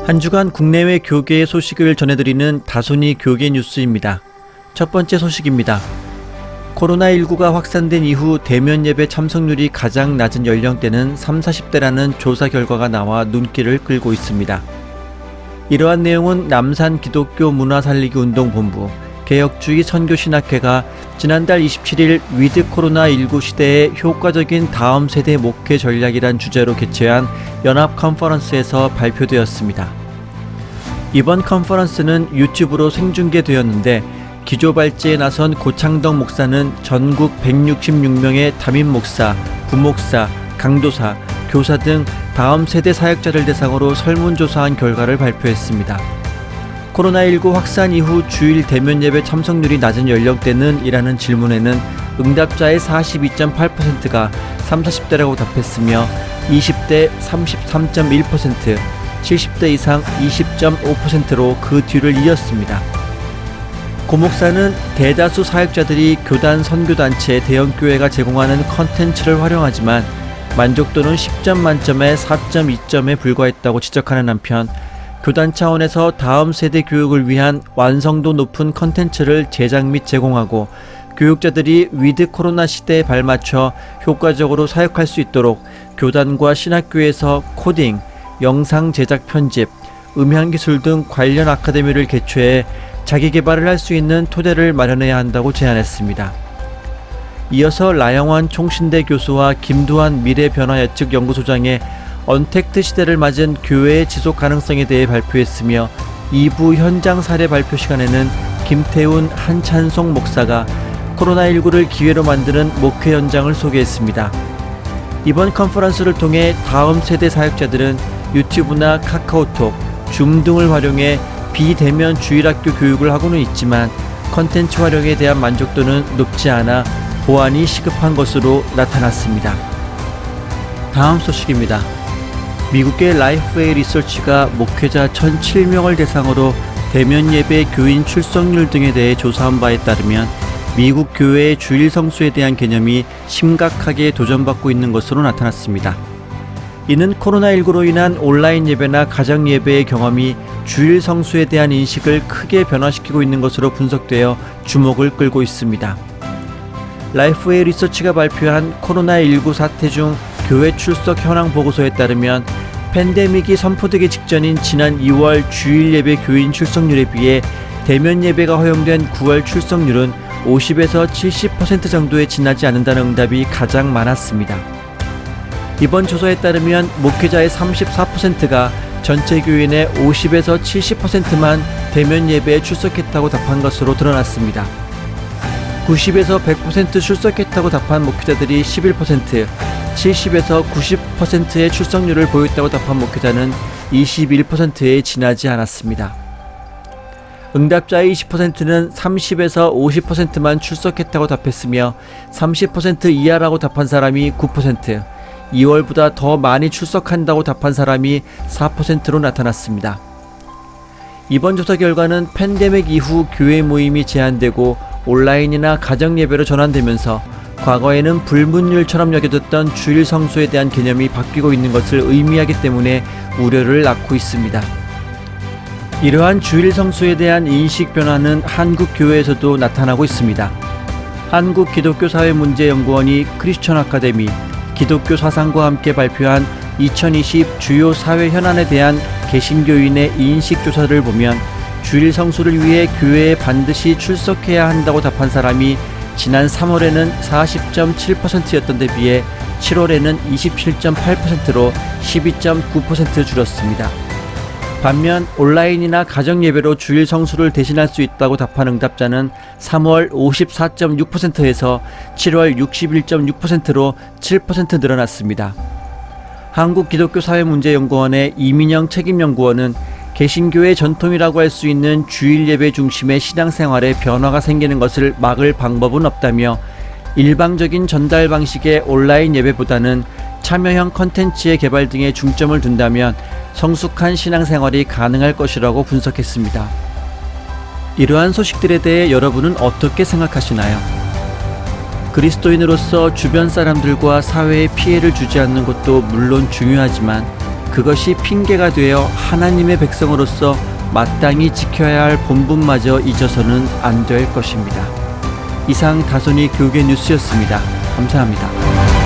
한 주간 국내외 교계의 소식을 전해드리는 다소니 교계 뉴스입니다. 첫 번째 소식입니다. 코로나19가 확산된 이후 대면 예배 참석률이 가장 낮은 연령대는 30, 40대라는 조사 결과가 나와 눈길을 끌고 있습니다. 이러한 내용은 남산 기독교 문화살리기운동본부 개혁주의 선교신학회가 지난달 27일 위드 코로나19 시대의 효과적인 다음 세대 목회 전략이란 주제로 개최한 연합 컨퍼런스에서 발표되었습니다. 이번 컨퍼런스는 유튜브로 생중계되었는데 기조발제에 나선 고창덕 목사는 전국 166명의 담임 목사, 부목사, 강도사, 교사 등 다음 세대 사역자를 대상으로 설문조사한 결과를 발표했습니다. 코로나19 확산 이후 주일 대면 예배 참석률이 낮은 연령대는? 이라는 질문에는 응답자의 42.8%가 30, 40대라고 답했으며 20대 33.1%, 70대 이상 20.5%로 그 뒤를 이었습니다. 고 목사는 대다수 사역자들이 교단 선교단체 대형교회가 제공하는 컨텐츠를 활용하지만 만족도는 10점 만점에 4.2점에 불과했다고 지적하는 한편 교단 차원에서 다음 세대 교육을 위한 완성도 높은 컨텐츠를 제작 및 제공하고 교육자들이 위드 코로나 시대에 발맞춰 효과적으로 사역할 수 있도록 교단과 신학교에서 코딩, 영상 제작 편집, 음향기술 등 관련 아카데미를 개최해 자기개발을 할 수 있는 토대를 마련해야 한다고 제안했습니다. 이어서 라영환 총신대 교수와 김두한 미래변화예측연구소장의 언택트 시대를 맞은 교회의 지속 가능성에 대해 발표했으며 2부 현장 사례 발표 시간에는 김태훈 한찬송 목사가 코로나19를 기회로 만드는 목회 현장을 소개했습니다. 이번 컨퍼런스를 통해 다음 세대 사역자들은 유튜브나 카카오톡, 줌 등을 활용해 비대면 주일학교 교육을 하고는 있지만 컨텐츠 활용에 대한 만족도는 높지 않아 보완이 시급한 것으로 나타났습니다. 다음 소식입니다. 미국의 라이프웨이 리서치가 목회자 1,007명을 대상으로 대면 예배 교인 출석률 등에 대해 조사한 바에 따르면 미국 교회의 주일 성수에 대한 개념이 심각하게 도전받고 있는 것으로 나타났습니다. 이는 코로나19로 인한 온라인 예배나 가정 예배의 경험이 주일 성수에 대한 인식을 크게 변화시키고 있는 것으로 분석되어 주목을 끌고 있습니다. 라이프웨이 리서치가 발표한 코로나19 사태 중 교회 출석 현황 보고서에 따르면 팬데믹이 선포되기 직전인 지난 2월 주일 예배 교인 출석률에 비해 대면 예배가 허용된 9월 출석률은 50에서 70% 정도에 지나지 않는다는 응답이 가장 많았습니다. 이번 조사에 따르면 목회자의 34%가 전체 교인의 50에서 70%만 대면 예배에 출석했다고 답한 것으로 드러났습니다. 90에서 100% 출석했다고 답한 목회자들이 11%, 70에서 90%의 출석률을 보였다고 답한 목회자는 21%에 지나지 않았습니다. 응답자의 20%는 30에서 50%만 출석했다고 답했으며 30% 이하라고 답한 사람이 9%, 2월보다 더 많이 출석한다고 답한 사람이 4%로 나타났습니다. 이번 조사 결과는 팬데믹 이후 교회 모임이 제한되고 온라인이나 가정 예배로 전환되면서 과거에는 불문율처럼 여겨졌던 주일 성수에 대한 개념이 바뀌고 있는 것을 의미하기 때문에 우려를 낳고 있습니다. 이러한 주일 성수에 대한 인식 변화는 한국 교회에서도 나타나고 있습니다. 한국 기독교사회문제연구원이 크리스천 아카데미, 기독교 사상과 함께 발표한 2020 주요 사회 현안에 대한 개신교인의 인식 조사를 보면 주일 성수를 위해 교회에 반드시 출석해야 한다고 답한 사람이 지난 3월에는 40.7%였던 데 비해 7월에는 27.8%로 12.9% 줄었습니다. 반면 온라인이나 가정 예배로 주일 성수를 대신할 수 있다고 답한 응답자는 3월 54.6%에서 7월 61.6%로 7% 늘어났습니다. 한국기독교사회문제연구원의 이민영 책임연구원은 개신교의 전통이라고 할 수 있는 주일 예배 중심의 신앙생활에 변화가 생기는 것을 막을 방법은 없다며 일방적인 전달 방식의 온라인 예배보다는 참여형 컨텐츠의 개발 등에 중점을 둔다면 성숙한 신앙생활이 가능할 것이라고 분석했습니다. 이러한 소식들에 대해 여러분은 어떻게 생각하시나요? 그리스도인으로서 주변 사람들과 사회에 피해를 주지 않는 것도 물론 중요하지만 그 그것이 핑계가 되어 하나님의 백성으로서 마땅히 지켜야 할 본분마저 잊어서는 안 될 것입니다. 이상 다소니 교계 뉴스였습니다. 감사합니다.